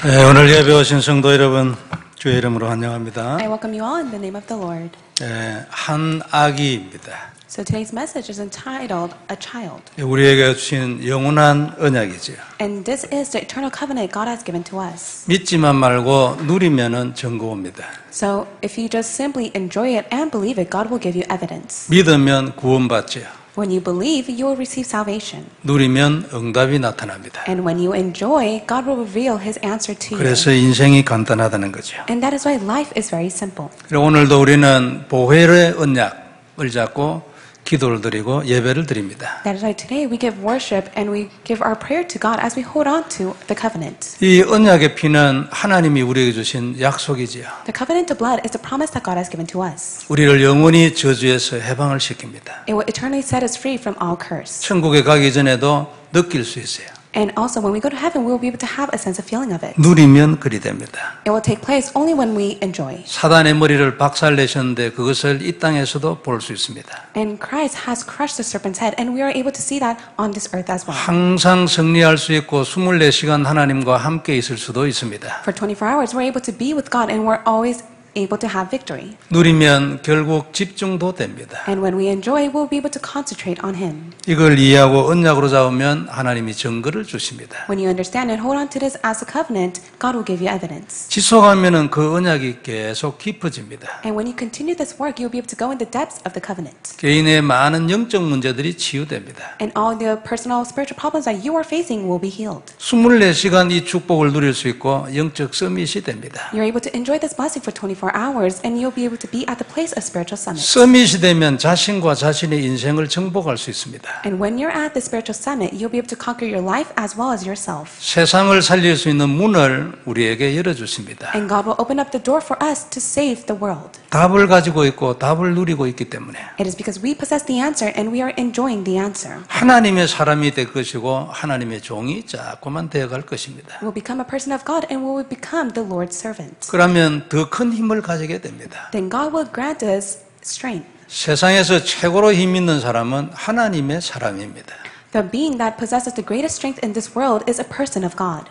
네, 오늘 예배 오신 성도 여러분, 주의 이름으로 환영합니다. I welcome you all in the name of the Lord. 한 아기입니다. So today's message is entitled A Child. 우리에게 주신 영원한 언약이죠. And this is the eternal covenant God has given to us. 믿지만 말고 누리면은 증거입니다. So if you just simply enjoy it and believe it, God will give you evidence. 믿으면 구원받죠. When you believe, you will receive salvation. 누리면 응답이 나타납니다. And when you enjoy, God will reveal His answer to you. 그래서 인생이 간단하다는 거죠. And that is why life is very simple. 그리고 오늘도 우리는 보혈의 언약을 잡고 기도를 드리고 예배를 드립니다. That is why today we give worship and we give our prayer to God as we hold on to the covenant. 이 언약의 피는 하나님이 우리에게 주신 약속이지요. The covenant of blood is the promise that God has given to us. 우리를 영원히 저주에서 해방을 시킵니다. It will eternally set us free from all curse. 천국에 가기 전에도 느낄 수 있어요. And also when we go to heaven, we will be able to have a sense of feeling of it. 누리면 그리 됩니다. It will take place only when we enjoy. 사단의 머리를 박살내셨는데 그것을 이 땅에서도 볼 수 있습니다. And Christ has crushed the serpent's head, and we are able to see that on this earth as well. 항상 승리할 수 있고 24시간 하나님과 함께 있을 수도 있습니다. For 24 hours, we're able to be with God, and we're always able to have victory. 누리면 결국 집중도 됩니다. And when we enjoy, we'll be able to concentrate on Him. 이걸 이해하고 언약으로 잡으면 하나님이 증거를 주십니다. When you understand and hold on to this as a covenant, God will give you evidence. 지속하면은 그 언약이 계속 깊어집니다. And when you continue this work, you'll be able to go in the depths of the covenant. 개인의 많은 영적 문제들이 치유됩니다. And all the personal spiritual problems that you are facing will be healed. 24시간 이 축복을 누릴 수 있고 영적 서밋이 됩니다. You're able to enjoy this blessing for 24 hours, and you'll be able to be at the place of spiritual summit. 서밋이 되면 자신과 자신의 인생을 정복할 수 있습니다. And when you're at the spiritual summit, you'll be able to conquer your life as well as yourself. 세상을 살릴 수 있는 문을 우리에게 열어주십니다. And God will open up the door for us to save the world. 답을 가지고 있고 답을 누리고 있기 때문에 It is because we possess the answer and we are enjoying the answer. 하나님의 사람이 될 것이고 하나님의 종이 자꾸만 되어갈 것입니다. We'll become a person of God and we will become the Lord's servant. 그러면 더 큰 힘을 가지게 됩니다. Then God will grant us strength. 세상에서 최고로 힘 있는 사람은 하나님의 사람입니다. The being that possesses the greatest strength in this world is a person of God.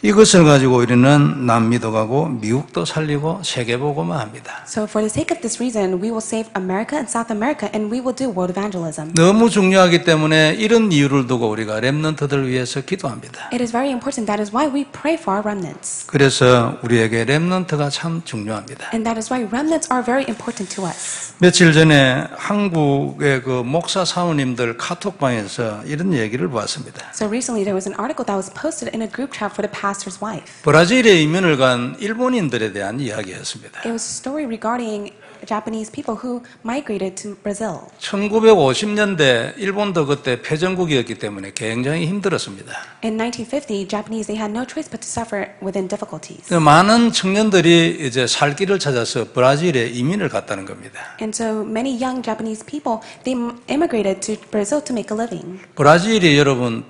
이것을 가지고 우리는 남미도 가고 미국도 살리고 세계 보고만 합니다. So for the sake of this reason, we will save America and South America and we will do world evangelism. 너무 중요하기 때문에 이런 이유를 두고 우리가 렘넌트들을 위해서 기도합니다. It is very important. That is why we pray for our remnants. 그래서 우리에게 렘넌트가 참 중요합니다. And that is why remnants are very important to us. 며칠 전에 한국의 그 목사 사모님들 카톡방에서 이런 얘기를 보았습니다. So recently there was an article that was posted in a group chat for the pastor's wife. 브라질에 이민을 간 일본인들에 대한 이야기였습니다. It was a story regarding Japanese people who migrated to Brazil. 1950년대 일본도 그때 패전국이었기 때문에 굉장히 힘들었습니다. In 1950, Japanese they had no choice but to suffer within difficulties. 많은 청년들이 이제 살 길을 찾아서 브라질에 이민을 갔다는 겁니다. And so many young Japanese people they immigrated to Brazil to make a living. 브라질이 여러분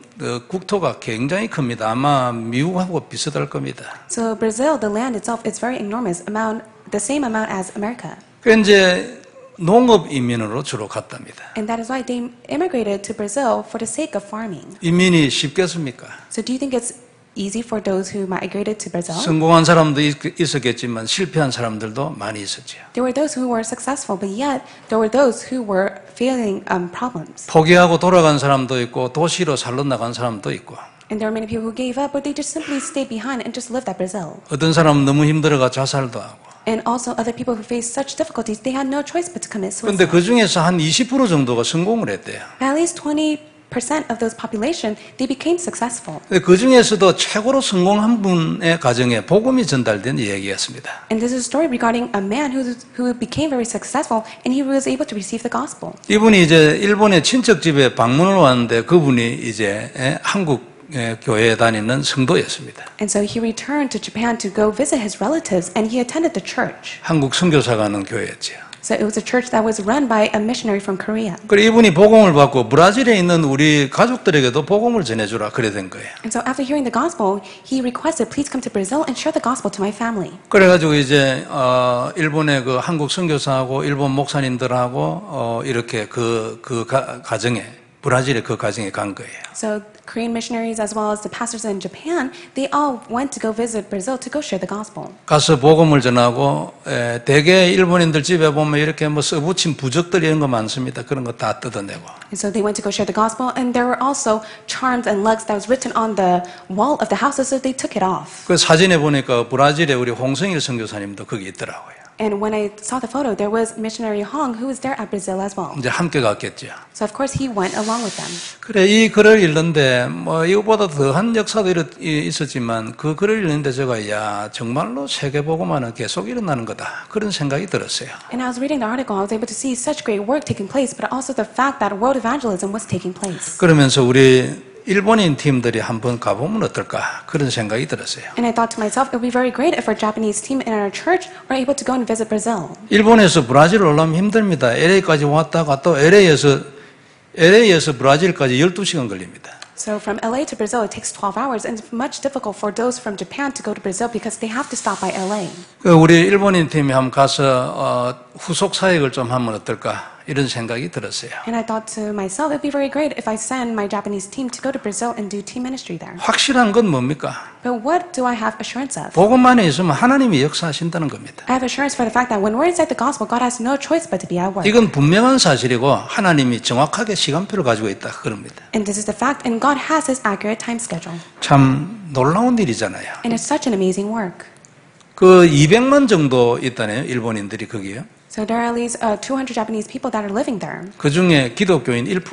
국토가 굉장히 큽니다. 아마 미국하고 비슷할 겁니다. So Brazil, the land itself is very enormous, the same amount as America. 그 이제 농업 이민으로 주로 갔답니다. And that is why they immigrated to Brazil for the sake of farming. 이민이 쉽겠습니까? So do you think it's easy for those who migrated to Brazil? 성공한 사람도 있었겠지만 실패한 사람들도 많이 있었죠. There were those who were successful, but yet there were those who were feeling problems. 포기하고 돌아간 사람도 있고 도시로 살러 나간 사람도 있고. And there were many people who gave up, but they just simply stayed behind and just lived at Brazil. 어떤 사람은 너무 힘들어가 자살도 하고. And also other people who faced such difficulties, they had no choice but to commit 그런데 suicide. 그 중에서 한 20% 정도가 성공을 했대요. At least 20% of those population, they became successful. 그 중에서도 최고로 성공한 분의 가정에 복음이 전달된 이야기였습니다. And this is a story regarding a man who became very successful and he was able to receive the gospel. 이분이 이제 일본의 친척 집에 방문을 왔는데 그분이 이제 한국 교회에 다니는 성도였습니다. And so he returned to Japan to go visit his relatives and he attended the church. 한국 선교사가 하는 교회였죠. So it was a church that was run by a missionary from Korea. 그리고 이분이 복음을 받고 브라질에 있는 우리 가족들에게도 복음을 전해주라 그래 된 거예요. And so after hearing the gospel, he requested, please come to Brazil and share the gospel to my family. 그래가지고 이제 일본의 그 한국 선교사하고 일본 목사님들하고 이렇게 그 가정에 브라질의 그 가정에 간 거예요. So Korean missionaries as well as the pastors in Japan, they all went to go visit Brazil to go share the gospel. 가서 복음을 전하고 대개 일본인들 집에 보면 이렇게 뭐 써붙인 부적들 이런 거 많습니다. 그런 거 다 뜯어내고. And so they went to go share the gospel, and there were also charms and lugs that was written on the wall of the houses, so they took it off. 그 사진에 보니까 브라질에 우리 홍성일 선교사님도 거기 있더라고요. And when I saw the photo, there was missionary Hong who was there at Brazil as well. 이제 함께 갔겠죠. So of course he went along with them. 그래, 이 글을 읽는데, 뭐, 이거보다 더한 역사도 있었지만, 그 글을 읽는데 제가, 야, 정말로 세계복음화는 계속 일어나는 거다. 그런 생각이 들었어요. And I was reading the article, I was able to see such great work taking place, but also the fact that world evangelism was taking place. 그러면서 우리 일본인 팀들이 한번 가보면 어떨까? 그런 생각이 들었어요. And I thought to myself, it would be very great if our Japanese team in our church were able to go and visit Brazil. 일본에서 브라질 올라오면 힘듭니다. LA까지 왔다가 또 LA에서 브라질까지 12시간 걸립니다. So from LA to Brazil, it takes 12 hours, and it's much difficult for those from Japan to go to Brazil because they have to stop by LA. 우리 일본인 팀이 한번 가서 후속 사역을 좀 하면 어떨까? 이런 생각이 들었어요. And I thought to myself, it'd be very great if I send my Japanese team to go to Brazil and do team ministry there. 확실한 건 뭡니까? But what do I have assurance of? 복음 안에 있으면 하나님이 역사하신다는 겁니다. I have assurance for the fact that when we're inside the gospel, God has no choice but to be at work. 이건 분명한 사실이고 하나님이 정확하게 시간표를 가지고 있다 그럽니다. And this is the fact, and God has His accurate time schedule. 참 놀라운 일이잖아요. And it's such an amazing work. 그 200만 정도 있다네요. 일본인들이 거기요. So there are at least 200 Japanese people that are living there. 그 중에 기독교인 1%.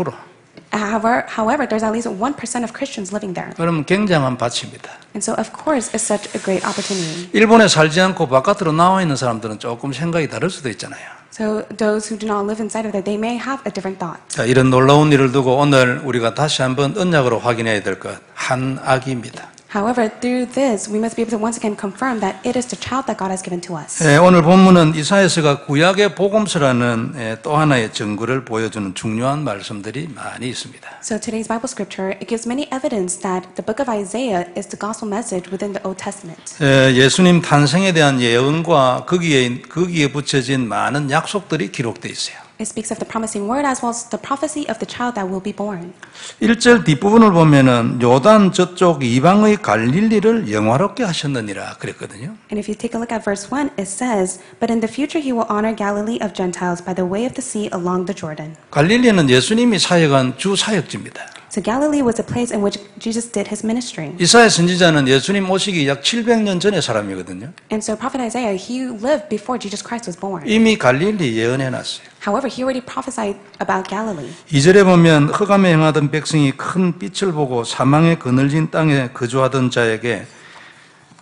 However, there's at least 1% of Christians living there. 그러면 굉장한 밭입니다. And so, of course, it's such a great opportunity. 일본에 살지 않고 바깥으로 나와 있는 사람들은 조금 생각이 다를 수도 있잖아요. So those who do not live inside of that, they may have a different thought. 자, 이런 놀라운 일을 두고 오늘 우리가 다시 한번 언약으로 확인해야 될 것, 한 아기입니다. However, through this, we must be able to once again confirm that it is the child that God has given to us. 오늘 본문은 이사야서가 구약의 복음서라는 또 하나의 증거를 보여주는 중요한 말씀들이 많이 있습니다. So today's Bible scripture, it gives many evidence that the book of Isaiah is the gospel message within the Old Testament. 예수님 탄생에 대한 예언과 거기에 붙여진 많은 약속들이 기록되어 있어요. It speaks of the promising word as well as the prophecy of the child that will be born. 1절 뒷부분을 보면은 요단 저쪽 이방의 갈릴리를 영화롭게 하셨느니라 그랬거든요. And if you take a look at verse 1, it says, But in the future he will honor Galilee of Gentiles by the way of the sea along the Jordan. 갈릴리는 예수님이 사역한 주 사역지입니다. So Galilee was a place in which Jesus did his ministry. 이사야 선지자는 예수님 오시기 약 700년 전의 사람이거든요. And so Prophet Isaiah, he lived before Jesus Christ was born. 이미 갈릴리 예언해놨어요. However, he already prophesied about Galilee. 2절에 보면 흑암에 행하던 백성이 큰 빛을 보고 사망의 그늘진 땅에 거주하던 자에게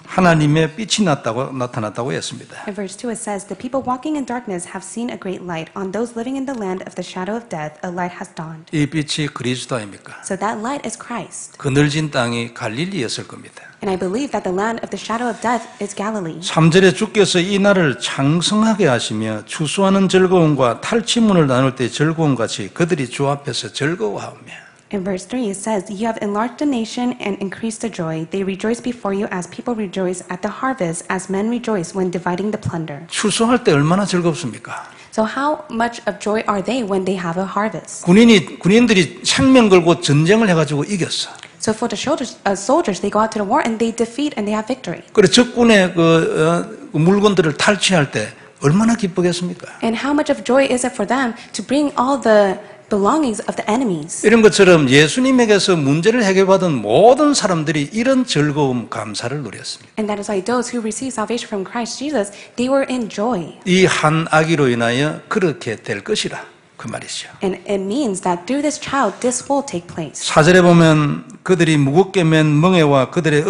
하나님의 빛이 나타났다고 했습니다. In verse 2 it says, The people walking in darkness have seen a great light. On those living in the land of the shadow of death, a light has dawned. 이 빛이 그리스도 아닙니까? So that light is Christ. 그늘진 땅이 갈릴리였을 겁니다. And I believe that the land of the shadow of death is Galilee. 3절에 주께서 이 날을 창성하게 하시며 추수하는 즐거움과 탈취문을 나눌 때 즐거움같이 그들이 주 앞에서 즐거워하며 In verse 3 it says, You have enlarged the nation and increased the joy. They rejoice before you as people rejoice at the harvest, as men rejoice when dividing the plunder. 추수할 때 얼마나 즐겁습니까? So how much of joy are they when they have a harvest? 군인들이 생명 걸고 전쟁을 해가지고 이겼어. So for the soldiers, they go out to the war and they defeat and they have victory. 그래 적군의 물건들을 탈취할 때 얼마나 기쁘겠습니까? And how much of joy is it for them to bring all the belongings of the enemies? 이런 것처럼 예수님에게서 문제를 해결받은 모든 사람들이 이런 즐거움, 감사를 누렸습니다. And that is why those who received salvation from Christ Jesus, they were in joy. 이 한 아기로 인하여 그렇게 될 것이라 그 말이죠. And it means that through this child, this will take place. 4절에 보면 그들이 무겁게 맨 멍에와 그들의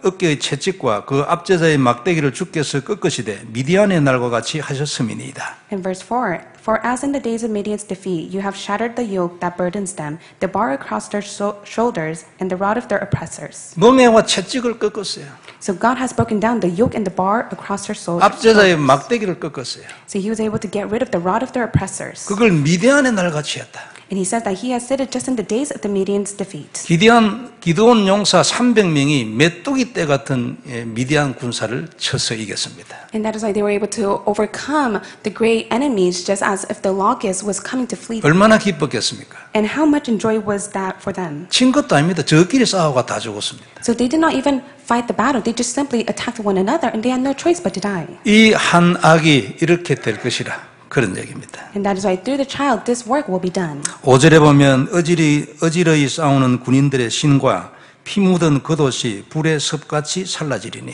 어깨의 채찍과 그 압제자의 막대기를 주께서 꺾으시되 미디안의 날과 같이 하셨음이니이다. In verse 4, For as in the days of Midian's defeat, you have shattered the yoke that burdens them, the bar across their shoulders, and the rod of their oppressors. 멍에와 채찍을 꺾었어요. So God has broken down the yoke and the bar across their shoulders. 압제자의 막대기를 꺾었어요. So he was able to get rid of the rod of their oppressors. 그걸 미디안의 날 같이 했다. And he says that he has said it just in the days of the Midian's defeat. 기드온 용사 300명이 메뚜기 떼 같은 미디안 군사를 쳐서 이겼습니다. And that is why they were able to overcome the great enemies just as if the locust was coming to flee them. 얼마나 기뻤겠습니까? And how much joy was that for them? 친 것도 아닙니다. 저끼리 싸워가 다 죽었습니다. So they did not even fight the battle. They just simply attacked one another and they had no choice but to die. 이 한 악이 이렇게 될 것이라. 그런 얘기입니다. And that is why through the child this work will be done. 5절에 보면 어지러이 싸우는 군인들의 신과 피 묻은 겉옷이 불의 섭같이 살라지리니.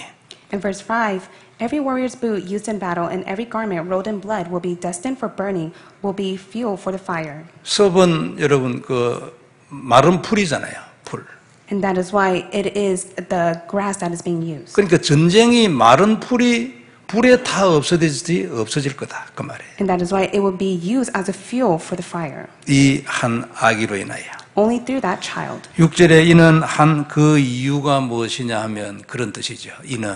In verse 5, every warrior's boot used in battle and every garment rolled in blood will be destined for burning, will be fuel for the fire. 섭은 여러분 그 마른 풀이잖아요. 풀. And that is why it is the grass that is being used. 그러니까 전쟁이 마른 풀이 불에 타 없어질 거다 그 말이에요. And that is why it will be used as a fuel for the fire. 이 한 아기로 인하여. Only through that child. 6절에 이는 한 그 이유가 무엇이냐 하면 그런 뜻이죠. 이는.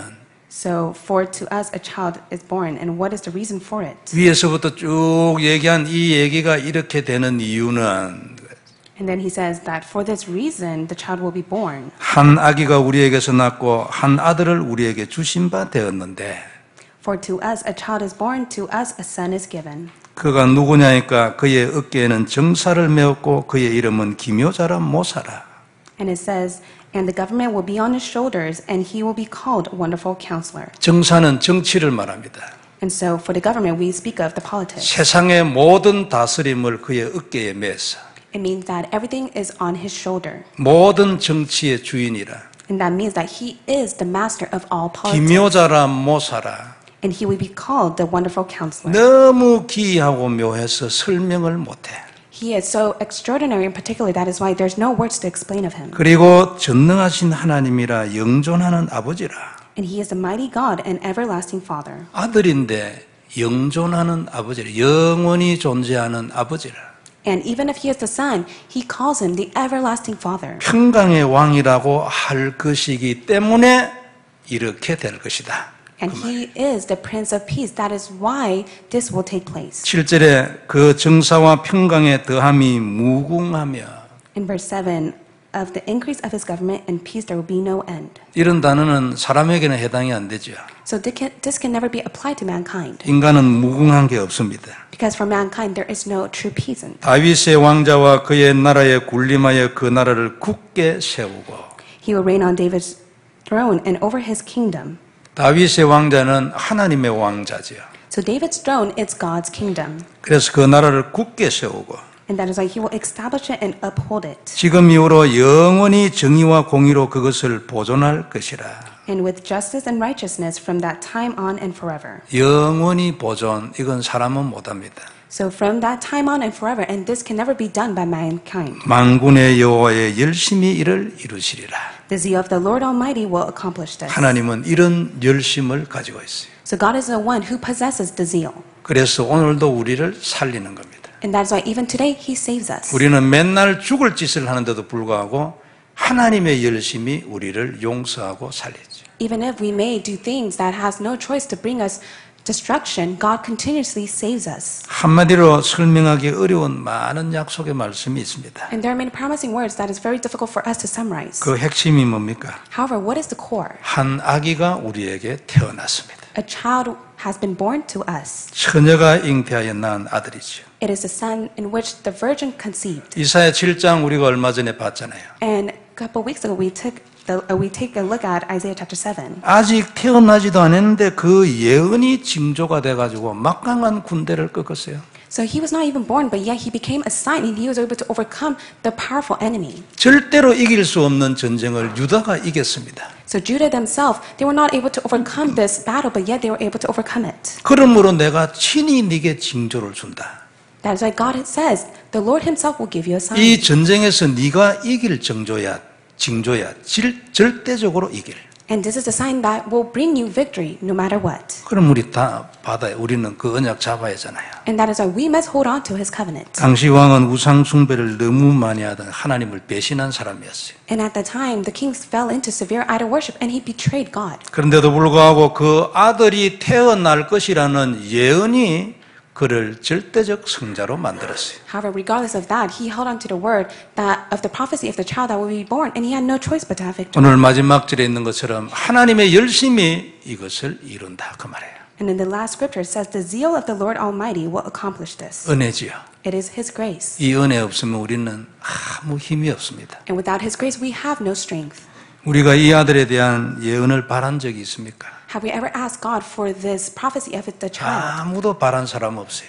So for to us a child is born, and what is the reason for it? 위에서부터 쭉 얘기한 이 얘기가 이렇게 되는 이유는 And then he says that for this reason the child will be born. 한 아기가 우리에게서 낳고 한 아들을 우리에게 주신 바 되었는데 For to us a child is born, to us a son is given. 그가 누구냐니까 그의 어깨에는 정사를 메었고 그의 이름은 기묘자라 모사라. And it says, and the government will be on his shoulders, and he will be called Wonderful Counselor. 정사는 정치를 말합니다. And so for the government we speak of the politics. 세상의 모든 다스림을 그의 어깨에 메서 It means that everything is on his shoulder. 모든 정치의 주인이라. And that means that he is the master of all politics. 기묘자라 모사라. And he will be called the Wonderful Counselor. 너무 기이하고 묘해서 설명을 못해. He is so extraordinary in particular, that is why there's no words to explain of him. 그리고 전능하신 하나님이라 영존하는 아버지라. And he is the mighty God and everlasting Father. 아들인데 영존하는 아버지라. 영원히 존재하는 아버지라. And even if he is the Son, he calls him the everlasting Father. 평강의 왕이라고 할 것이기 때문에 이렇게 될 것이다. And he is the Prince of Peace. That is why this will take place. 7절에 그 정사와 평강의 더함이 무궁하며 In verse 7, of the increase of his government and peace there will be no end. 이런 단어는 사람에게는 해당이 안 되죠. So this can never be applied to mankind. 인간은 무궁한 게 없습니다. Because for mankind there is no true peace. 다윗의 왕자와 그의 나라에 군림하여 그 나라를 굳게 세우고 He will reign on David's throne and over his kingdom. 다윗의 왕자는 하나님의 왕자지요. So David's throne is God's kingdom. 그래서 그 나라를 굳게 세우고 And that is why he will establish it and uphold it. 지금 이후로 영원히 정의와 공의로 그것을 보존할 것이라. And with justice and righteousness from that time on and forever. 영원히 보존, 이건 사람은 못합니다. So from that time on and forever, and this can never be done by mankind. 만군의 여호와의 열심히 이를 이루시리라. The zeal of the Lord Almighty will accomplish this. 하나님은 이런 열심을 가지고 있어요. So God is the one who possesses the zeal. 그래서 오늘도 우리를 살리는 겁니다. And that is why even today He saves us. 우리는 맨날 죽을 짓을 하는데도 불구하고 하나님의 열심이 우리를 용서하고 살리죠. Even if we may do things that has no choice to bring us destruction, God continuously saves us. 한마디로 설명하기 어려운 많은 약속의 말씀이 있습니다. And there are many promising words that is very difficult for us to summarize. 그 핵심이 뭡니까? However, what is the core? 한 아기가 우리에게 태어났습니다. A child has been born to us. 처녀가 잉태하여 낳은 아들이죠. It is a son in which the virgin conceived. 이사야 7장 우리가 얼마 전에 봤잖아요. And a couple of weeks ago, we take a look at Isaiah chapter 7. 아직 태어나지도 않았는데 그 예언이 징조가 돼가지고 막강한 군대를 꺾었어요. So he was not even born, but yet he became a sign and he was able to overcome the powerful enemy. 절대로 이길 수 없는 전쟁을 유다가 이겼습니다. So Judah themselves, they were not able to overcome this battle, but yet they were able to overcome it. 그러므로 내가 친히 네게 징조를 준다. That is why God says, the Lord himself will give you a sign. 이 전쟁에서 네가 이길 징조야, 절대적으로 이길. And this is the sign that will bring you victory no matter what. 그럼 우리 다 받아요. 우리는 그 언약 잡아야 하잖아요. And that is why we must hold on to his covenant. 당시 왕은 우상 숭배를 너무 많이 하던 하나님을 배신한 사람이었어요. And at the time, the kings fell into severe idol worship and he betrayed God. 그런데도 불구하고 그 아들이 태어날 것이라는 예언이 그를 절대적 성자로 만들었어요. However, regardless of that, he held on to the word that of the prophecy of the child that will be born, and he had no choice but to have victory. 오늘 마지막 절에 있는 것처럼 하나님의 열심이 이것을 이룬다 그 말이에요. And in the last scripture, it says, "The zeal of the Lord Almighty will accomplish this." 은혜지요. It is His grace, 이 은혜 없으면 우리는 아무 힘이 없습니다. and without His grace, we have no strength. 우리가 이 아들에 대한 예언을 바란 적이 있습니까? Have we ever asked God for this prophecy of the child? 아무도 바란 사람 없어요.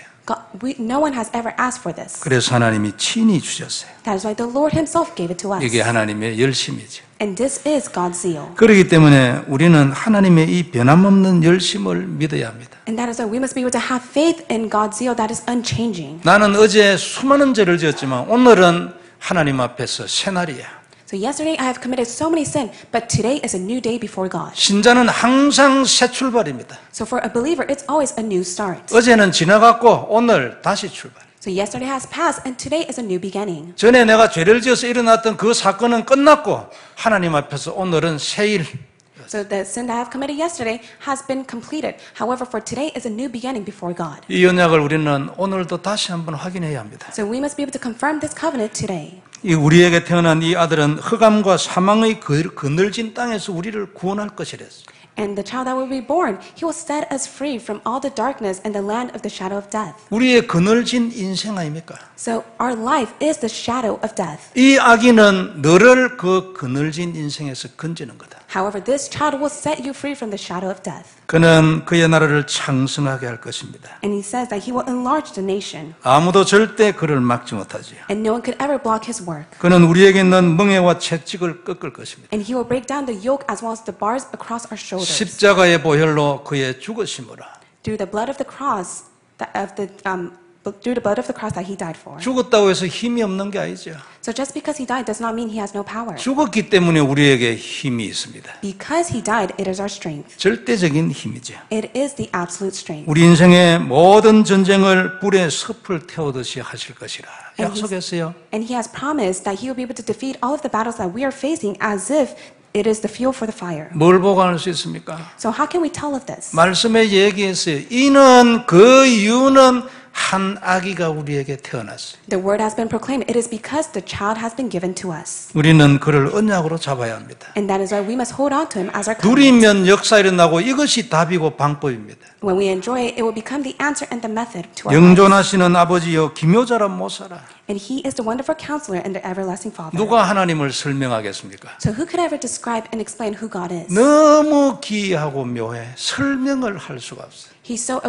No one has ever asked for this. 그래서 하나님이 친히 주셨어요. That is why the Lord Himself gave it to us. 이게 하나님의 열심이죠. And this is God's zeal. 그렇기 때문에 우리는 하나님의 이 변함없는 열심을 믿어야 합니다. And that is why we must be able to have faith in God's zeal that is unchanging. 나는 어제 수많은 죄를 지었지만 오늘은 하나님 앞에서 새날이야. So yesterday I have committed so many sins, but today is a new day before God. 신자는 항상 새 출발입니다. So for a believer, it's always a new start. 어제는 지나갔고 오늘 다시 출발. So yesterday has passed, and today is a new beginning. 전에 내가 죄를 지어서 일어났던 그 사건은 끝났고 하나님 앞에서 오늘은 새 일. So the sin that I have committed yesterday has been completed. However, for today is a new beginning before God. 이 언약을 우리는 오늘도 다시 한번 확인해야 합니다. So we must be able to confirm this covenant today. 이 우리에게 태어난 이 아들은 흑암과 사망의 그늘진 땅에서 우리를 구원할 것이랬어요. And the child that will be born, he will set us free from all the darkness and the land of the shadow of death. 우리의 그늘진 인생 아닙니까? So our life is the shadow of death. 이 아기는 너를 그 그늘진 인생에서 건지는 거다. However, this child will set you free from the shadow of death. 그는 그의 나라를 창성하게 할 것입니다. And he says that he will enlarge the nation. 아무도 절대 그를 막지 못하지요. And no one could ever block his work. 그는 우리에게 있는 멍에와 채찍을 꺾을 것입니다. And he will break down the yoke as well as the bars across our shoulders. 십자가의 보혈로 그의 죽으심으로 Through the blood of the cross, through the blood of the cross that he died for. 죽었다고 해서 힘이 없는 게 아니죠. So just because he died does not mean he has no power. 죽었기 때문에 우리에게 힘이 있습니다. Because he died, it is our strength. 절대적인 힘이죠. It is the absolute strength. 우리 인생의 모든 전쟁을 불에 섭을 태우듯이 하실 것이라 약속했어요. And he has promised that he will be able to defeat all of the battles that we are facing as if it is the fuel for the fire. 뭘 보관할 수 있습니까? So how can we tell of this? 말씀에 얘기했어요. 이는 그 이유는 한 아기가 우리에게 태어났어요. The word has been proclaimed. It is because the child has been given to us. 우리는 그를 언약으로 잡아야 합니다. And that is why we must hold on to him as our covenant. 누리면 역사 일어나고 이것이 답이고 방법입니다. When we enjoy it, it will become the answer and the method to our lives. 영존하시는 아버지여 기묘자라 못 살아. And he is the wonderful counselor and the everlasting Father. 누가 하나님을 설명하겠습니까? So who could ever describe and explain who God is? 너무 기이하고 묘해 설명을 할 수가 없어요. He's so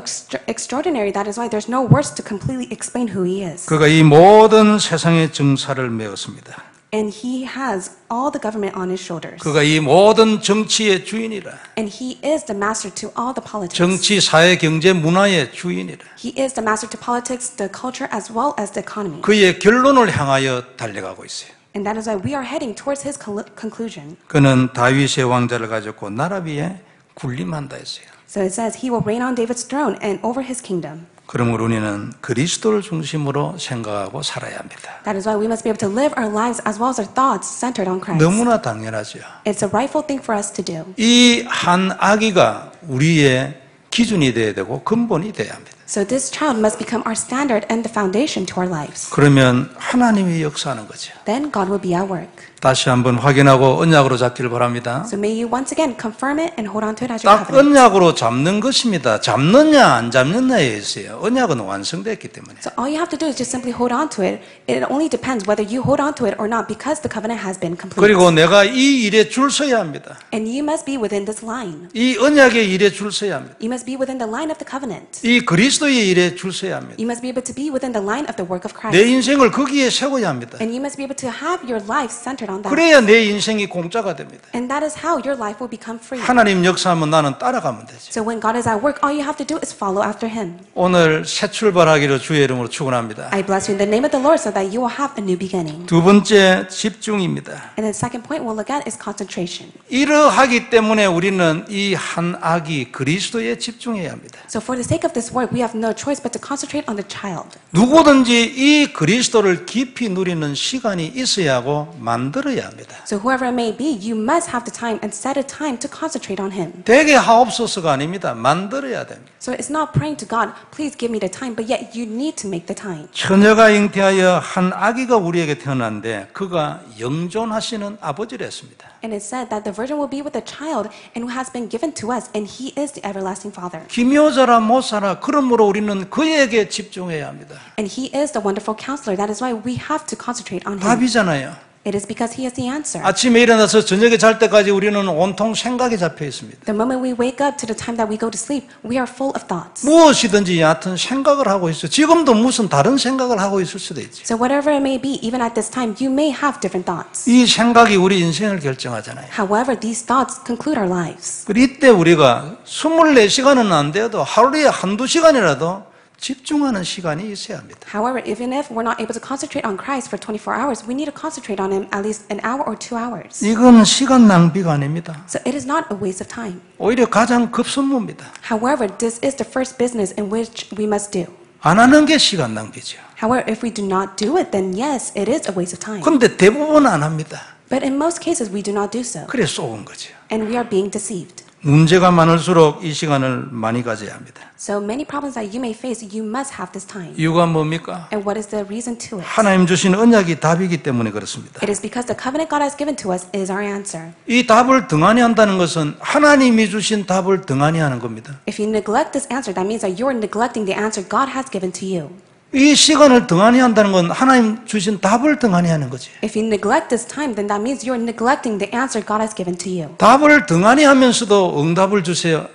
extraordinary. That is why there's no words to completely explain who he is. 그가 이 모든 세상의 정사를 메웠습니다. And he has all the government on his shoulders. 그가 이 모든 정치의 주인이라. And he is the master to all the politics. 정치, 사회, 경제, 문화의 주인이라. He is the master to politics, the culture, as well as the economy. 그의 결론을 향하여 달려가고 있어요. And that is why we are heading towards his conclusion. 그는 다윗의 왕자를 가졌고 나라 위에 군림한다 했어요. So it says he will reign on David's throne and over his kingdom. 그러므로 우리는 그리스도를 중심으로 생각하고 살아야 합니다. That is why we must be able to live our lives as well as our thoughts centered on Christ. 너무나 당연하죠. It's a rightful thing for us to do. 이 한 아기가 우리의 기준이 되어야 되고 근본이 되어야 합니다. So this child must become our standard and the foundation to our lives. 그러면 하나님이 역사하는 거죠. Then God will be at work. 다시 한번 확인하고 언약으로 잡기를 바랍니다. So may you once again confirm it and hold on to it as your 딱 covenant. 언약으로 잡는 것입니다. 잡느냐 안 잡느냐에 있어요. 언약은 완성됐기 때문에. So all you have to do is just simply hold on to it. It only depends whether you hold on to it or not because the covenant has been completed. 그리고 내가 이 일에 줄 서야 합니다. And you must be within this line. 이 언약의 일에 줄 서야 합니다. You must be within the line of the covenant. 이 그리스도의 일에 줄 서야 합니다. You must be able to be within the line of the work of 내 Christ. 인생을 거기에 세워야 합니다. And you must be able to have your life centered on that. 그래야 내 인생이 공짜가 됩니다. And that is how your life will become free. 하나님 역사하면 나는 따라가면 되죠. So when God is at work, all you have to do is follow after him. 오늘 새 출발하기로 주의 이름으로 축원합니다. I bless you in the name of the Lord so that you will have a new beginning. 두 번째 집중입니다. And the second point we'll look at is concentration. 이러하기 때문에 우리는 이 한 아기 그리스도에 집중해야 합니다. So for the sake of this work, we have have no choice but to concentrate on the child. 누구든지 이 그리스도를 깊이 누리는 시간이 있어야 하고 만들어야 합니다. So whoever it may be, you must have the time and set a time to concentrate on Him. 되게 하옵소서가 아닙니다. 만들어야 됩니다. So it's not praying to God, please give me the time, but yet you need to make the time. 처녀가 잉태하여 한 아기가 우리에게 태어났는데 그가 영존하시는 아버지를 했습니다. And it said that the virgin will be with a child and who has been given to us, and He is the everlasting Father. 기묘자라 못살아 그러므로 우리는 그에게 집중해야 합니다. And He is the wonderful counselor. That is why we have to concentrate on Him. 답이잖아요. It is because He is the answer. 아침에 일어나서 저녁에 잘 때까지 우리는 온통 생각에 잡혀 있습니다. The moment we wake up to the time that we go to sleep, we are full of thoughts. 무엇이든지 얕은 생각을 하고 있어요. 지금도 무슨 다른 생각을 하고 있을 수도 있죠. So whatever it may be, even at this time, you may have different thoughts. 이 생각이 우리 인생을 결정하잖아요. However, these thoughts conclude our lives. 이때 우리가 24시간은 안 돼도 하루에 한두 시간이라도 집중하는 시간이 있어야 합니다. However, even if we're not able to concentrate on Christ for 24 hours, we need to concentrate on Him at least an hour or 2 hours. 이건 시간 낭비가 아닙니다. So it is not a waste of time. 오히려 가장 급선무입니다. However, this is the first business in which we must do. 안 하는 게 시간 낭비죠. However, if we do not do it, then yes, it is a waste of time. 그런데 대부분 안 합니다. But in most cases, we do not do so. 그래 쏘은 거죠. And we are being deceived. 문제가 많을수록 이 시간을 많이 가져야 합니다. So many problems that you may face, you must have this time. 이유가 뭡니까? And what is the reason to it? 하나님 주신 언약이 답이기 때문에 그렇습니다. It is because the covenant God has given to us is our answer. 이 답을 등한히 한다는 것은 하나님이 주신 답을 등한히 하는 겁니다. If you neglect this answer, that means that you are neglecting the answer God has given to you. 이 시간을 등한히 한다는 건 하나님 주신 답을 등한히 하는 거지. If you neglect this time, then that means you are neglecting the answer God has given to you. 답을 등한히 하면서도 응답을 주세요.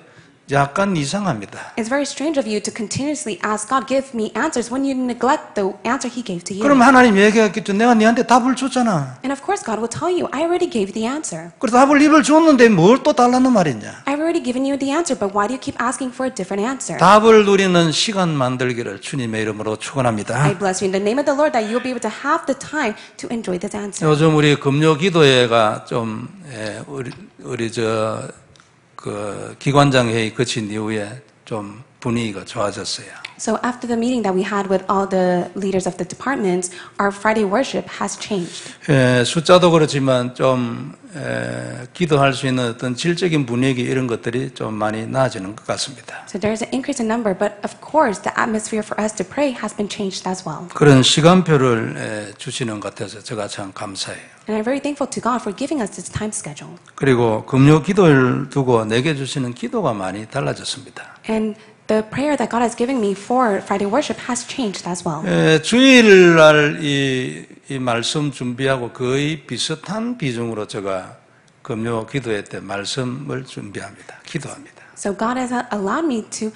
약간 이상합니다. It's very strange of you to continuously ask God, give me answers when you neglect the answer He gave to you. 그럼 하나님 얘기했겠죠. 내가 네한테 답을 줬잖아. And of course, God will tell you, I already gave the answer. 그래서 답을 입을 줬는데 뭘 또 달라는 말이냐. I've already given you the answer, but why do you keep asking for a different answer? 답을 누리는 시간 만들기를 주님의 이름으로 축원합니다. I bless you in the name of the Lord that you'll be able to have the time to enjoy this answer. 요즘 우리 금요 기도회가 좀 우리 그 기관장 회의 거친 이후에 좀 분위기가 좋아졌어요. So after the meeting that we had with all the leaders of the departments, our Friday worship has changed. 숫자도 그렇지만 좀 기도할 수 있는 어떤 질적인 분위기 이런 것들이 좀 많이 나아지는 것 같습니다. So there's an increase in number, but of course the atmosphere for us to pray has been changed as well. 그런 시간표를 주시는 것 같아서 제가 참 감사해요. And I'm very thankful to God for giving us this time schedule. 그리고 금요 기도를 두고 내게 주시는 기도가 많이 달라졌습니다. And the prayer that God has given me for Friday worship has changed as well. 주일날 이 말씀 준비하고 거의 비슷한 비중으로 제가 금요 기도회 때 말씀을 준비합니다. 기도합니다. So God has allowed me to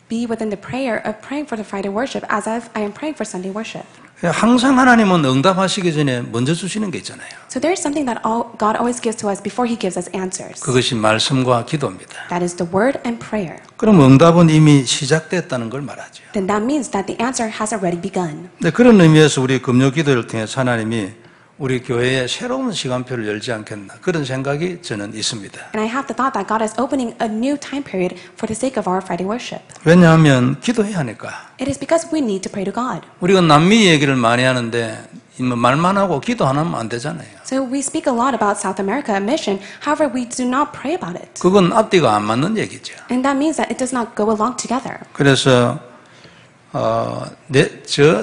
be within the prayer of praying for the Friday worship as I am praying for Sunday worship. 항상 하나님은 응답하시기 전에 먼저 주시는 게 있잖아요. So there is something that God always gives to us before He gives us answers. 그것이 말씀과 기도입니다. That is the word and prayer. 그럼 응답은 이미 시작됐다는 걸 말하죠. Then that means that the answer has already begun. 네, 그런 의미에서 우리 금요 기도를 통해서 하나님이 우리 교회에 새로운 시간표를 열지 않겠나 그런 생각이 저는 있습니다. And I have the thought that God is opening a new time period for the sake of our Friday worship. 왜냐하면 기도해야 하니까. It is because we need to pray to God. 우리가 남미 얘기를 많이 하는데 말만 하고 기도 안 하면 안 되잖아요. So we speak a lot about South America mission. However, we do not pray about it. 그건 앞뒤가 안 맞는 얘기죠. And that means that it does not go along together. 그래서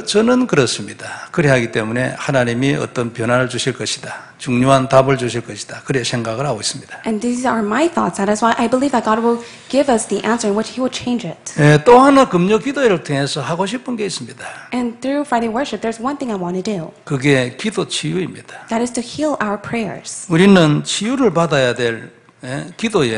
저는 그렇습니다. 그래 하기 때문에 하나님이 어떤 변화를 주실 것이다. 중요한 답을 주실 것이다. 그래 생각을 하고 있습니다. And these are my thoughts. That is why I believe that God will give us the answer in which He will change it. 또 하나 금요 기도회를 통해서 하고 싶은 게 있습니다. And through Friday worship, there's one thing I want to do. 그게 기도 치유입니다. That is to heal our prayers. 우리는 치유를 받아야 될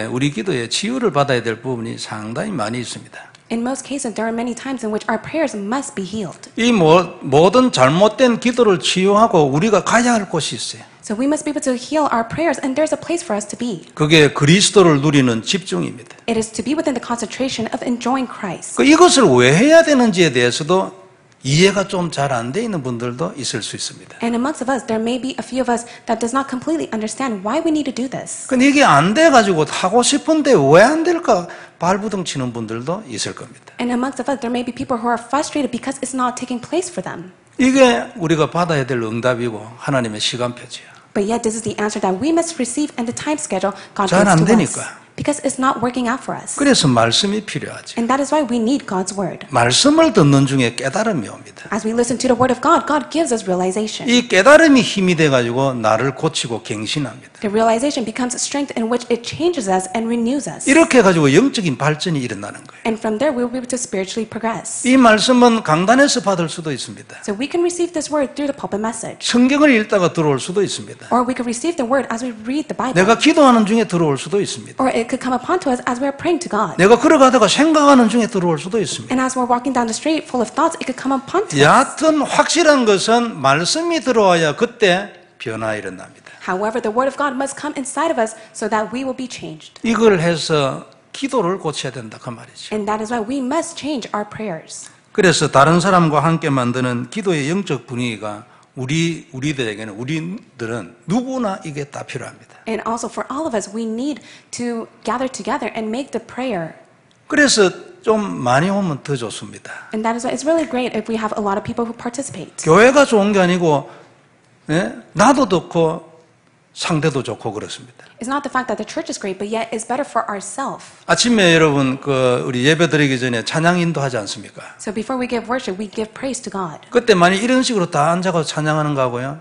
우리 기도에 치유를 받아야 될 부분이 상당히 많이 있습니다. In most cases, there are many times in which our prayers must be healed. 이 모든 잘못된 기도를 치유하고 우리가 가야 할 곳이 있어요. So we must be able to heal our prayers, and there's a place for us to be. 그게 그리스도를 누리는 집중입니다. It is to be within the concentration of enjoying Christ. 이것을 왜 해야 되는지에 대해서도 이해가 좀 잘 안 돼 있는 분들도 있을 수 있습니다. And amongst of us, there may be a few of us that does not completely understand why we need to do this. 근데 이게 안 돼가지고 하고 싶은데 왜 안 될까 발부둥 치는 분들도 있을 겁니다. And amongst of us, there may be people who are frustrated because it's not taking place for them. 이게 우리가 받아야 될 응답이고 하나님의 시간표지요. But yet, this is the answer that we must receive and the time schedule God 잘 gives 안 to us. 되니까. Because it's not working out for us. 그래서 말씀이 필요하죠. And that is why we need God's word. 말씀을 듣는 중에 깨달음이 옵니다. As we listen to the word of God, God gives us realization. 이 깨달음이 힘이 돼가지고 나를 고치고 갱신합니다. The realization becomes strength in which it changes us and renews us. 이렇게 해가지고 영적인 발전이 일어나는 거예요. And from there, we will be able to spiritually progress. 이 말씀은 강단에서 받을 수도 있습니다. So we can receive this word through the pulpit message. 성경을 읽다가 들어올 수도 있습니다. Or we could receive the word as we read the Bible. 내가 기도하는 중에 들어올 수도 있습니다. Or it could come upon to us as we are praying to God. 내가 걸어가다가 생각하는 중에 들어올 수도 있습니다. And as we're walking down the street full of thoughts, it could come upon to us. 여하튼 확실한 것은 말씀이 들어와야 그때 변화 일어납니다. However, the word of God must come inside of us so that we will be changed. 이걸 해서 기도를 고쳐야 된다 그 말이죠. And that is why we must change our prayers. 그래서 다른 사람과 함께 만드는 기도의 영적 분위기가 우리들에게는 우리들은 누구나 이게 다 필요합니다. And also for all of us, we need to gather together and make the prayer. 그래서 좀 많이 오면 더 좋습니다. And that is why it's really great if we have a lot of people who participate. 교회가 좋은 게 아니고 나도 좋고 상대도 좋고 그렇습니다. It's not the fact that the church is great, but yet it's better for ourselves. 아침에 여러분 우리 예배 드리기 전에 찬양 인도하지 않습니까? So before we give worship, we give praise to God. 그때 만약 이런 식으로 다 앉아서 찬양하는 거하고요,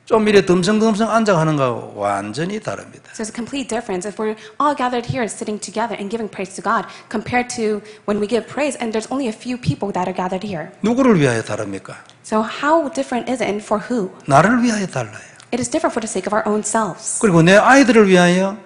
좀 이래 듬성듬성 앉아 하는 거하고 완전히 다릅니다. So it's a complete difference if we're all gathered here sitting together and giving praise to God compared to when we give praise and there's only a few people that are gathered here. 누구를 위하여 다릅니까? So how different is it and for who? 나를 위하여 달라요. It is different for the sake of our own selves. 그리고 내 아이들을 위하여,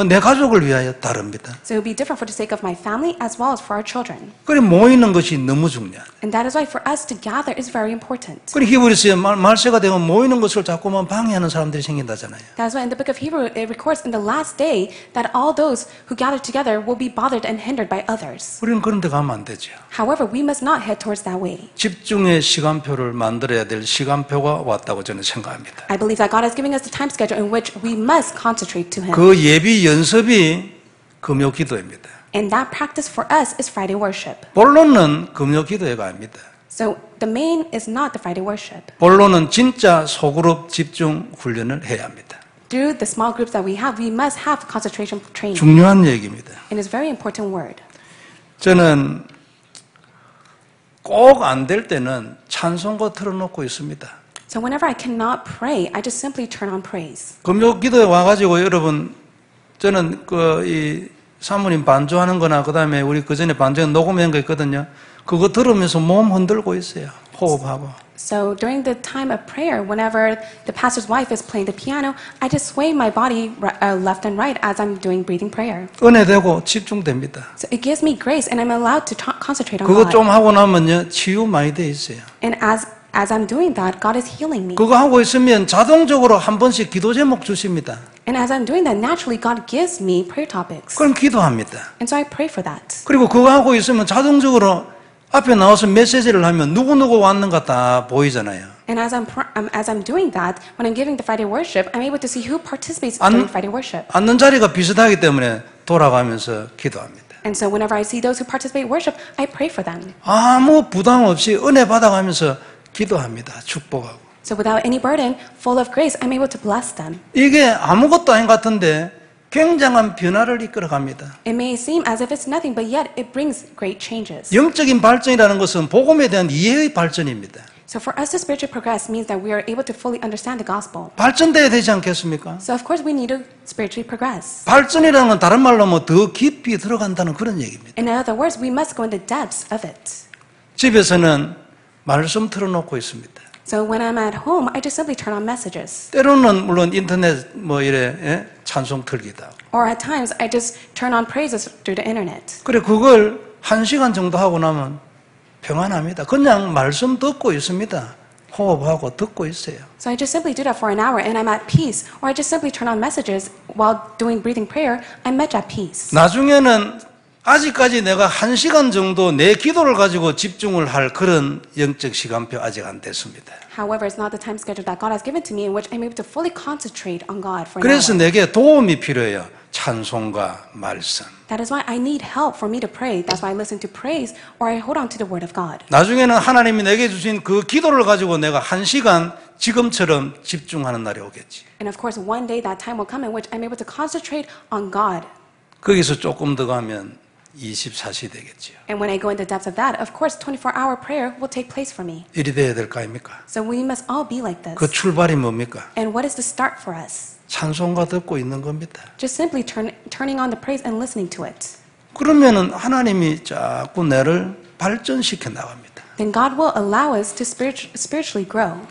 내 가족을 위하여 다릅니다. So it will be different for the sake of my family as well as for our children. 그래 모이는 것이 너무 중요해요. And that is why for us to gather is very important. 그래 히브리서에 말세가 되면 모이는 것을 자꾸만 방해하는 사람들이 생긴다잖아요. That's why in the book of Hebrew it records in the last day that all those who gather together will be bothered and hindered by others. 우리는 그런 데 가면 안 되죠. However, we must not head towards that way. 집중의 시간표를 만들어야 될 시간표가 왔다고 저는 생각합니다. I believe that God is giving us the time schedule in which we must concentrate to Him. 그 예비 연습이 금요 기도입니다. And that practice for us is Friday worship. 본론은 금요 기도회가 아닙니다. So the main is not the Friday worship. 본론은 진짜 소그룹 집중 훈련을 해야 합니다. Through the small groups that we must have concentration training. 중요한 얘기입니다. And it's a very important word. 저는 꼭 안 될 때는 찬송가 틀어놓고 있습니다. So whenever I cannot pray, I just simply turn on praise. 금요 기도에 와가지고 여러분, 저는 이 사모님 반주하는 거나 그 다음에 우리 그 전에 반주에 녹음한 거 있거든요. 그거 들으면서 몸 흔들고 있어요. 호흡하고. So during the time of prayer, whenever the pastor's wife is playing the piano, I just sway my body left and right as I'm doing breathing prayer. 은혜되고 집중됩니다. So it gives me grace and I'm allowed to concentrate on 그거 God. 좀 하고 나면요, 치유 많이 돼 있어요. And as I'm doing that, God is healing me. 그거 하고 있으면 자동적으로 한 번씩 기도 제목 주십니다. And as I'm doing that, naturally God gives me prayer topics. 그럼 기도합니다. And so I pray for that. 그리고 그거 하고 있으면 자동적으로 앞에 나와서 메시지를 하면 누구누구 왔는가 다 보이잖아요. And as I'm doing that, when I'm giving the Friday worship, I'm able to see who participates during Friday worship. 앉는 자리가 비슷하기 때문에 돌아가면서 기도합니다. And so whenever I see those who participate worship, I pray for them. 아무 부담 없이 은혜 받아가면서 기도합니다. 축복하고. So without any burden, full of grace, I'm able to bless them. 이게 아무것도 아닌 것 같은데 굉장한 변화를 이끌어갑니다. It may seem as if it's nothing, but yet it brings great changes. 영적인 발전이라는 것은 복음에 대한 이해의 발전입니다. So for us to spiritually progress means that we are able to fully understand the gospel. 발전돼야 되지 않겠습니까? So of course we need to spiritually progress. 발전이라는 건 다른 말로 하면 더 깊이 들어간다는 그런 얘기입니다. In other words, we must go in the depths of it. 집에서는 말씀 틀어놓고 있습니다. So when I'm at home, I just simply turn on messages. 때로는 물론 인터넷 이래 찬송 틀기도 하고. Or at times, I just turn on praises through the internet. 그래 그걸 1시간 정도 하고 나면 평안합니다. 그냥 말씀 듣고 있습니다. 호흡하고 듣고 있어요. So I just simply do that for an hour and I'm at peace. Or I just simply turn on messages while doing breathing prayer. I'm much at peace. 나중에는 아직까지 내가 1시간 정도 내 기도를 가지고 집중을 할 그런 영적 시간표 아직 안 됐습니다. However, it's not the time schedule that God has given to me in which I'm able to fully concentrate on God for an 그래서 hour. 내게 도움이 필요해요. 찬송과 말씀. That is why I need help for me to pray. That's why I listen to praise or I hold on to the word of God. 나중에는 하나님이 내게 주신 그 기도를 가지고 내가 1시간 지금처럼 집중하는 날이 오겠지. And of course, one day that time will come in which I'm able to concentrate on God. 거기서 조금 더 가면 24시 되겠지요. And when I go in the depths of that, of course, 24-hour prayer will take place for me. 이리 돼야 될 거 아닙니까? So we must all be like this. 그 출발이 뭡니까? And what is the start for us? 찬송가 듣고 있는 겁니다. Just simply turning on the praise and listening to it. 그러면은 하나님이 자꾸 나를 발전시켜 나갑니다. Then God will allow us to spiritually grow.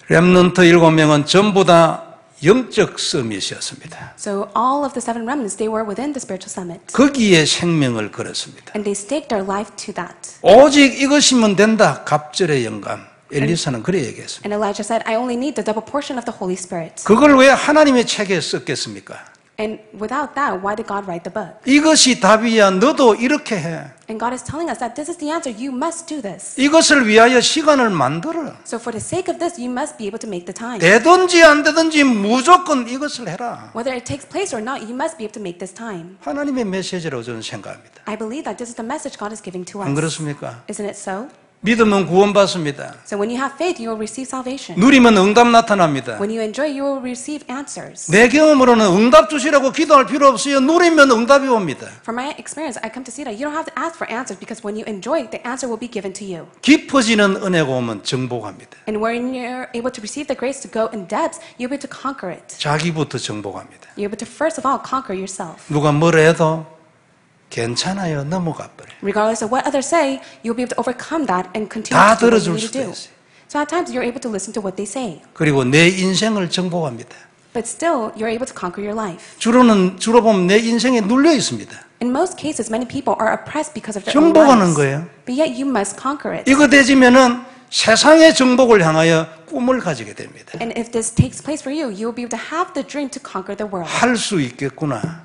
렘넌트 7명은 전부 다 영적 서밋이었습니다. So all of the 7 remnants, they were within the spiritual summit. 거기에 생명을 걸었습니다. And they staked their life to that. 오직 이것이면 된다. 갑절의 영감. 엘리사는 그래 얘기했습니다. And Elijah said, I only need the double portion of the Holy Spirit. 그걸 왜 하나님의 책에 썼겠습니까? And without that, why did God write the book? 이것이 답이야. 너도 이렇게 해. And God is telling us that this is the answer. You must do this. 이것을 위하여 시간을 만들어. So for the sake of this, you must be able to make the time. 되든지 안 되든지 무조건 이것을 해라. Whether it takes place or not, you must be able to make this time. 하나님의 메시지라고 저는 생각합니다. I believe that this is the message God is giving to us. 안 그렇습니까? Isn't it so? 믿으면 구원받습니다. So when you have faith, you will receive salvation. 누리면 응답 나타납니다. When you enjoy, you will receive answers. 내 경험으로는 응답 주시라고 기도할 필요 없어요. 누리면 응답이 옵니다. From my experience, I come to see that you don't have to ask for answers because when you enjoy, the answer will be given to you. 깊어지는 은혜가 오면 정복합니다. And when you're able to receive the grace to go in depths, you'll be able to conquer it. 자기부터 정복합니다. You're able to first of all conquer yourself. 누가 뭐라 해도 괜찮아요. 넘어가 버려. Regardless of what others say, you'll be able to overcome that and continue 다 to do what 들어줄 you need to 수도 do. 있어요. So at times, you're able to listen to what they say. 그리고 내 인생을 정복합니다. But still, you're able to conquer your life. 주로 보면 내 인생에 눌려 있습니다. In most cases, many people are oppressed because of their own 정복하는 lives. 거예요. But yet, you must conquer it. 이거 되지면은 세상의 정복을 향하여 꿈을 가지게 됩니다. And if this takes place for you, you will be able to have the dream to conquer the world. 할 수 있겠구나.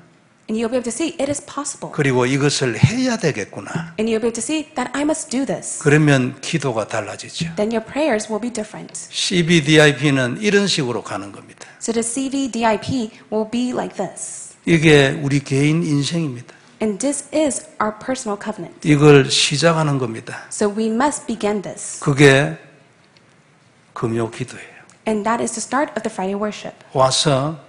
And you'll be able to see it is possible. 그리고 이것을 해야 되겠구나. And you'll be able to see that I must do this. 그러면 기도가 달라지죠. Then your prayers will be different. CBDIP는 이런 식으로 가는 겁니다. So the CVDIP will be like this. 이게 우리 개인 인생입니다. And this is our personal covenant. 이걸 시작하는 겁니다. So we must begin this. 그게 금요 기도예요. And that is the start of the Friday worship. 와서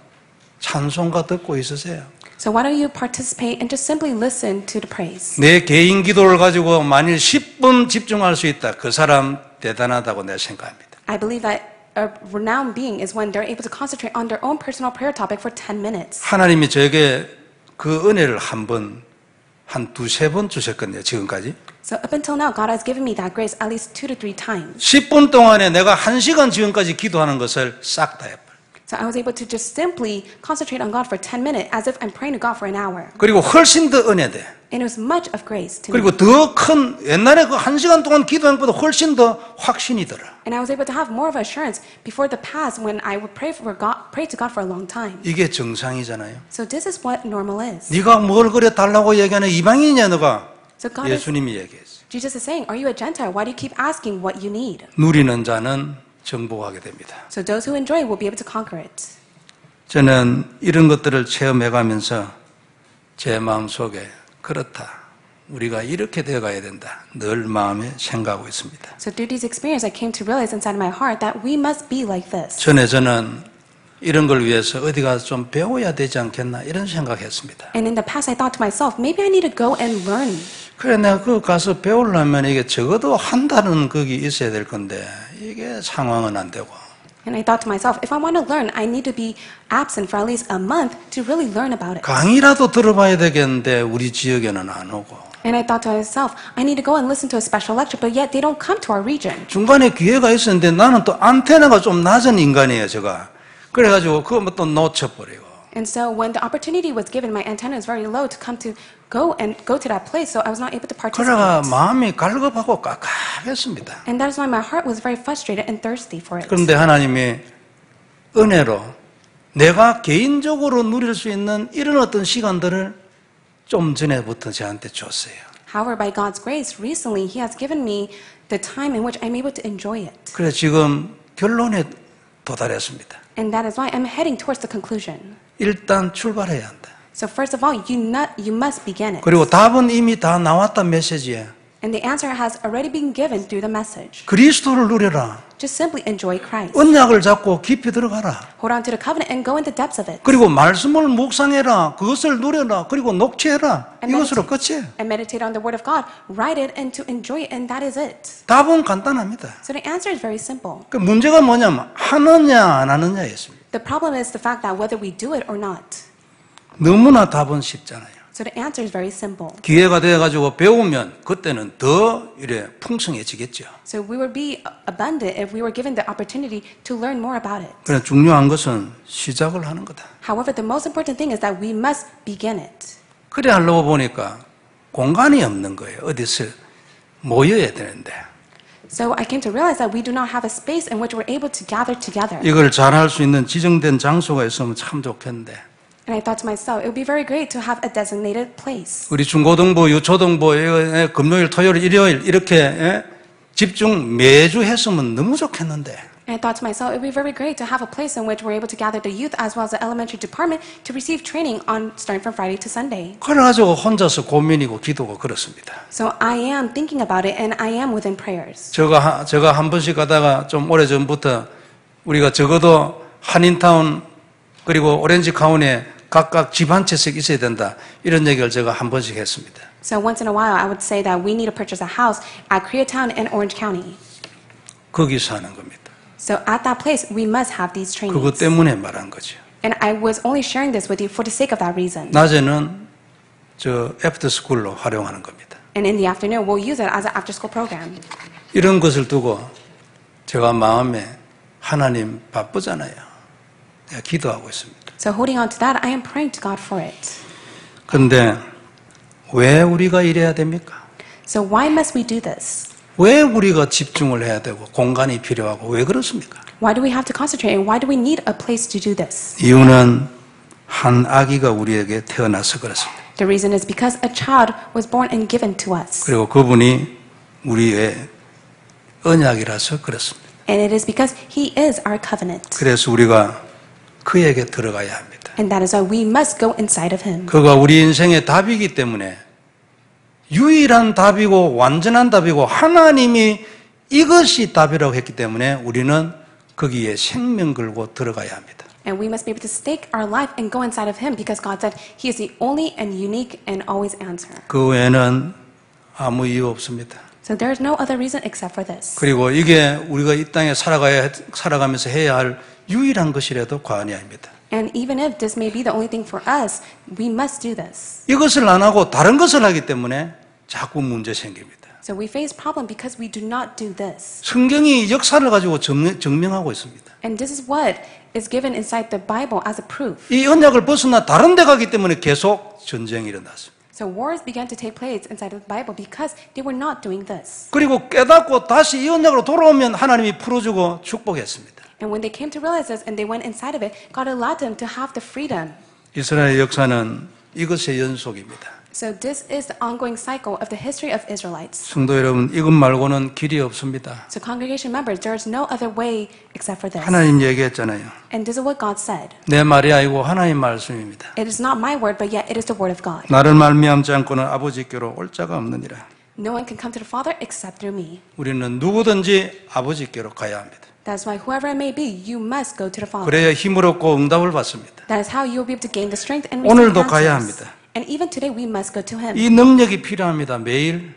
찬송가 듣고 있으세요. So why don't you participate and just simply listen to the praise? 내 개인 기도를 가지고 만일 10분 집중할 수 있다. 그 사람 대단하다고 내가 생각합니다. I believe that a renowned being is when they're able to concentrate on their own personal prayer topic for 10 minutes. 하나님이 저에게 그 은혜를 한 두세 번 주셨거든요. 지금까지. So up until now, God has given me that grace at least 2 to 3 times. 10분 동안에 내가 1시간 지금까지 기도하는 것을 싹 다 해버려요. So I was able to just simply concentrate on God for 10 minutes as if I'm praying to God for an hour. 그리고 훨씬 더 은혜돼. And it was much of grace to me. 그리고 더 큰 옛날에 그 1시간 동안 기도한 것보다 훨씬 더 확신이 들어. And I was able to have more of assurance before the past when I would pray to God for a long time. 이게 정상이잖아요. So this is what normal is. 네가 뭘 그래 달라고 얘기하는 이방인이냐 너가? So God is, 예수님이 얘기했어요. Jesus is saying, are you a Gentile? Why do you keep asking what you need? 누리는 자는 정복하게 됩니다. So those who enjoy will be able to conquer it. 저는 이런 것들을 체험해가면서 제 마음속에 그렇다. 우리가 이렇게 되어가야 된다. 늘 마음에 생각하고 있습니다. So through these experiences, I came to realize inside my heart that we must be like this. 전에 저는 이런 걸 위해서 어디 가서 좀 배워야 되지 않겠나 이런 생각했습니다. And in the past, I thought to myself, maybe I need to go and learn. 그래 내가 그 가서 배우려면 이게 적어도 한 달은 거기 있어야 될 건데 이게 상황은 안 되고. And I thought to myself, if I want to learn, I need to be absent for at least a month to really learn about it. 강의라도 들어봐야 되겠는데 우리 지역에는 안 오고. And I thought to myself, I need to go and listen to a special lecture, but yet they don't come to our region. 중간에 기회가 있었는데 나는 또 안테나가 좀 낮은 인간이에요, 제가. 그래가지고 그거 또 놓쳐버리고. And so when the opportunity was given, my antenna is very low to go to that place, so I was not able to 그래가 participate. 마음이 갈급하고 깝깝했습니다. And that is why my heart was very frustrated and thirsty for it. 그런데 하나님이 은혜로 내가 개인적으로 누릴 수 있는 이런 어떤 시간들을 좀 전에부터 저한테 줬어요. However, by God's grace, recently He has given me the time in which I'm able to enjoy it. 그래서 지금 결론에 도달했습니다. And that is why I'm heading towards the conclusion. 일단 출발해야 한다. So first of all, you must begin it. 그리고 답은 이미 다 나왔단 메시지에. And the answer has already been given through the message. 그리스도를 누려라. Just simply enjoy Christ. 언약을 잡고 깊이 들어가라. Hold on to the covenant and go in the depths of it. 그리고 말씀을 묵상해라. 그것을 누려라. 그리고 녹취해라. 이것으로 끝이에요. And meditate on the word of God. Write it and to enjoy it, and that is it. 답은 간단합니다. So the answer is very simple. 그 문제가 뭐냐면 하느냐 안 하느냐였습니다. The problem is the fact that whether we do it or not. 너무나 답은 쉽잖아요. So the answer is very simple. 기회가 돼가지고 배우면 그때는 더 이래 풍성해지겠죠. So we would be abundant if we were given the opportunity to learn more about it. 그러나 중요한 것은 시작을 하는 거다. However, the most important thing is that we must begin it. 그래 하려고 보니까 공간이 없는 거예요. 어디서 모여야 되는데. So I came to realize that we do not have a space in which we're able to gather together. 이걸 잘할 수 있는 지정된 장소가 있으면 참 좋겠는데. And I thought to myself, it would be very great to have a designated place. 우리 중고등부, 유초등부 금요일, 토요일, 일요일 이렇게 집중 매주 했으면 너무 좋겠는데. And I thought to myself, it would be very great to have a place in which we're able to gather the youth as well as the elementary department to receive training on starting from Friday to Sunday. 그래가지고 혼자서 고민이고 기도고 그렇습니다. So I am thinking about it and I am within prayers. 제가 한 번씩 가다가 좀 오래전부터 우리가 적어도 한인타운 그리고 오렌지 카운티에 각각 집 한 채씩 있어야 된다. 이런 얘기를 제가 한 번씩 했습니다. So once in a while, I would say that we need to purchase a house at Koreatown and Orange County. 거기서 하는 겁니다. So at that place, we must have these 그것 trainings. 때문에 말한 거죠. And I was only sharing this with you for the sake of that reason. 낮에는 애프터 스쿨로 활용하는 겁니다. And in the afternoon, we'll use it as an after-school program. 이런 것을 두고 제가 마음에 하나님 바쁘잖아요. 내가 기도하고 있습니다. So holding on to that, I am praying to God for it. 그런데 왜 우리가 이래야 됩니까? So why must we do this? 왜 우리가 집중을 해야 되고 공간이 필요하고 왜 그렇습니까? Why do we have to concentrate and why do we need a place to do this? 이유는 한 아기가 우리에게 태어나서 그렇습니다. The reason is because a child was born and given to us. 그리고 그분이 우리의 언약이라서 그렇습니다. And it is because he is our covenant. 그래서 우리가 그에게 들어가야 합니다. And that is why we must go inside of him. 그가 우리 인생의 답이기 때문에 유일한 답이고 완전한 답이고 하나님이 이것이 답이라고 했기 때문에 우리는 거기에 생명 걸고 들어가야 합니다. And we must be able to stake our life and go inside of him because God said he is the only and unique and always answer. 그 외에는 아무 이유 없습니다. So there is no other reason except for this. 그리고 이게 우리가 이 땅에 살아가면서 해야 할 유일한 것이라도 과언이 아닙니다. And even if this may be the only thing for us, we must do this. 이것을 안 하고 다른 것을 하기 때문에 자꾸 문제 생깁니다. So we face problem because we do not do this. 성경이 역사를 가지고 증명하고 있습니다. And this is what is given inside the Bible as a proof. 이 언약을 벗어나 다른 데 가기 때문에 계속 전쟁이 일어났습니다. So wars began to take place inside of the Bible because they were not doing this. 그리고 깨닫고 다시 이 언약으로 돌아오면 하나님이 풀어주고 축복했습니다. And when they came to realize this and they went inside of it, God allowed them to have the freedom. 이스라엘 역사는 이것의 연속입니다. So this is the ongoing cycle of the history of Israelites. 성도 여러분, 이것 말고는 길이 없습니다. So congregation members, there is no other way except for this. 하나님 얘기했잖아요. And this is what God said. 내 말이 아니고 하나님 말씀입니다. It is not my word, but yet it is the word of God. 나를 말미암지 않고는 아버지께로 올 자가 없느니라. No one can come to the Father except through me. 우리는 누구든지 아버지께로 가야 합니다. That's why whoever it may be, you must go to the Father. 그래야 힘을 얻고 응답을 받습니다. That is how you will be able to gain the strength and receive 오늘도 가야 answers. 합니다. And even today, we must go to Him. 이 능력이 필요합니다. 매일.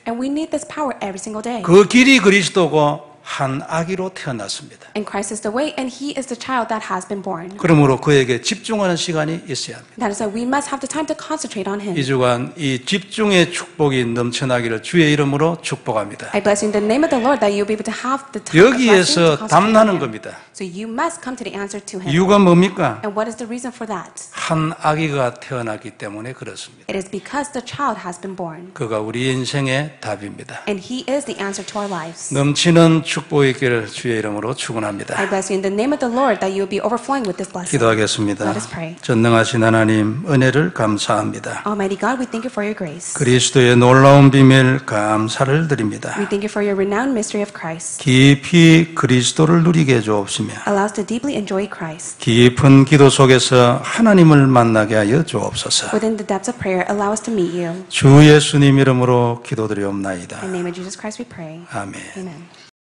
And we need this power every single day. 그 길이 그리스도고 한 아기로 태어났습니다. And Christ is the way, and He is the child that has been born. 그러므로 그에게 집중하는 시간이 있어야 합니다. That is why we must have the time to concentrate on Him. 이 주간 이 집중의 축복이 넘쳐나기를 주의 이름으로 축복합니다. I bless you in the name of the Lord that you'll be able to have the time of blessing to 여기에서 concentrate 답나는 on Him. 겁니다. So you must come to the answer to Him. 이유가 뭡니까? And what is the reason for that? 한 아기가 태어났기 때문에 그렇습니다. It is because the child has been born. 그가 우리 인생의 답입니다. And He is the answer to our lives. 넘치는 축복이 있기를 주의 이름으로 축원합니다. I bless you in the name of the Lord that you will be overflowing with this blessing. 기도하겠습니다. Let us pray. 전능하신 하나님 은혜를 감사합니다. Almighty God, we thank you for your grace. 그리스도의 놀라운 비밀 감사를 드립니다. We thank you for your renowned mystery of Christ. 깊이 그리스도를 누리게 해주옵시며 Allow us to deeply enjoy Christ. 깊은 기도 속에서 하나님을 만나게 하여 주옵소서. Within the depths of prayer, allow us to meet you. 주 예수님 이름으로 기도드리옵나이다. In the name of Jesus Christ we pray. 아멘. Amen.